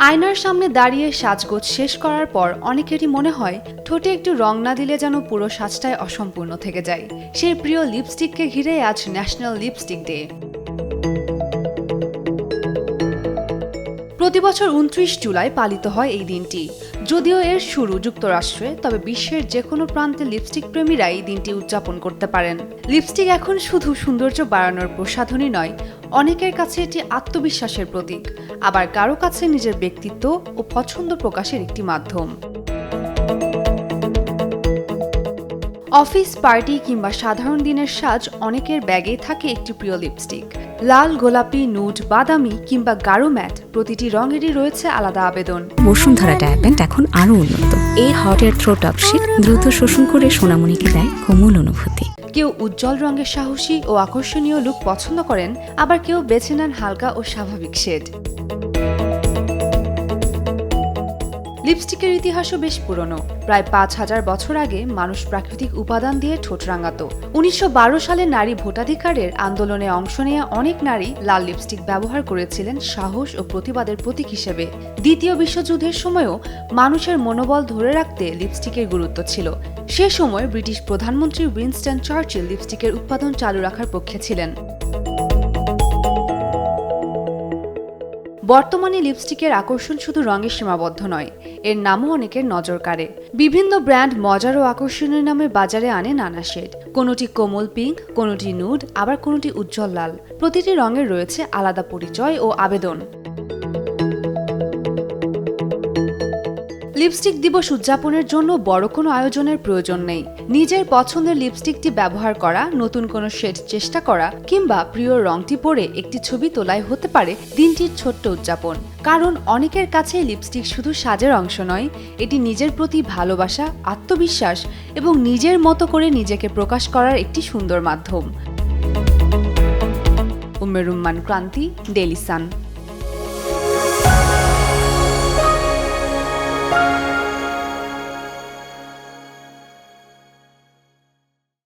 আয়নার সামনে দাঁড়িয়ে সাজগোজ শেষ করার পর অনেকেরই মনে হয় ঠোঁটে একটু রং না দিলে যেন পুরো সাজটাই অসম্পূর্ণ থেকে যায়। সেই প্রিয় লিপস্টিককে ঘিরে আজ ন্যাশনাল লিপস্টিক ডে। প্রতি বছর 29 জুলাই পালিত হয় এই দিনটি। যদিও এর শুরু যুক্তরাষ্ট্রে, তবে বিশ্বের যে কোনো প্রান্তে লিপস্টিক প্রেমীরা এই দিনটি উদযাপন করতে পারেন। লিপস্টিক এখন শুধু সৌন্দর্য বাড়ানোর প্রসাধনী নয়, অনেকের কাছে এটি আত্মবিশ্বাসের প্রতীক, আবার কারো কাছে নিজের ব্যক্তিত্ব ও পছন্দ প্রকাশের একটি মাধ্যম। অফিস, পার্টি কিংবা সাধারণ দিনের সাজ অনেকের ব্যাগেই থাকে একটি প্রিয় লিপস্টিক। লাল, গোলাপি, নুড, বাদামি কিংবা গাঢ় ম্যাট, প্রতিটি রঙেরই রয়েছে আলাদা আবেদন। বসুন্ধরা ডায়াপেন্ট এখন আরো উন্নত। এই hot air through top sheet দ্রুত শোষণ করে সোনামণিকে দেয় কোমল অনুভূতি। কেউ উজ্জ্বল রঙের সাহসী ও আকর্ষণীয় লুক পছন্দ করেন, আবার কেউ বেছে নেন হালকা ও স্বাভাবিক শেড। লিপস্টিকের ইতিহাসও বেশ পুরনো। প্রায় 5000 বছর আগে মানুষ প্রাকৃতিক উপাদান দিয়ে ঠোঁট রাঙাত। 1912 সালে নারী ভোটাধিকারের আন্দোলনে অংশ নেওয়া অনেক নারী লাল লিপস্টিক ব্যবহার করেছিলেন সাহস ও প্রতিবাদের প্রতীক হিসেবে। দ্বিতীয় বিশ্বযুদ্ধের সময়ও মানুষের মনোবল ধরে রাখতে লিপস্টিকের গুরুত্ব ছিল। সে সময় ব্রিটিশ প্রধানমন্ত্রী উইনস্টন চার্চিল লিপস্টিকের উৎপাদন চালু রাখার পক্ষে ছিলেন। বর্তমানে লিপস্টিকের আকর্ষণ শুধু রঙে সীমাবদ্ধ নয়, এর নামও অনেকের নজর কাড়ে। বিভিন্ন ব্র্যান্ড মজার ও আকর্ষণীয় নামে বাজারে আনে নানা শেড। কোনোটি কোমল পিঙ্ক, কোনোটি নুড, আবার কোনোটি উজ্জ্বল লাল। প্রতিটি রঙের রয়েছে আলাদা পরিচয় ও আবেদন। লিপস্টিক দিবস উদযাপনের জন্য বড় কোনো আয়োজনের প্রয়োজন নেই। নিজের পছন্দের লিপস্টিকটি ব্যবহার করা, নতুন কোনো শেড চেষ্টা করা কিংবা প্রিয় রংটি পরে একটি ছবি তোলাই হতে পারে দিনটির ছোট্ট উদযাপন। কারণ অনেকের কাছে লিপস্টিক শুধু সাজের অংশ নয়, এটি নিজের প্রতি ভালোবাসা, আত্মবিশ্বাস এবং নিজের মতো করে নিজেকে প্রকাশ করার একটি সুন্দর মাধ্যম। উম্মে রুম্মান ক্রান্তি, ডেইলি সান।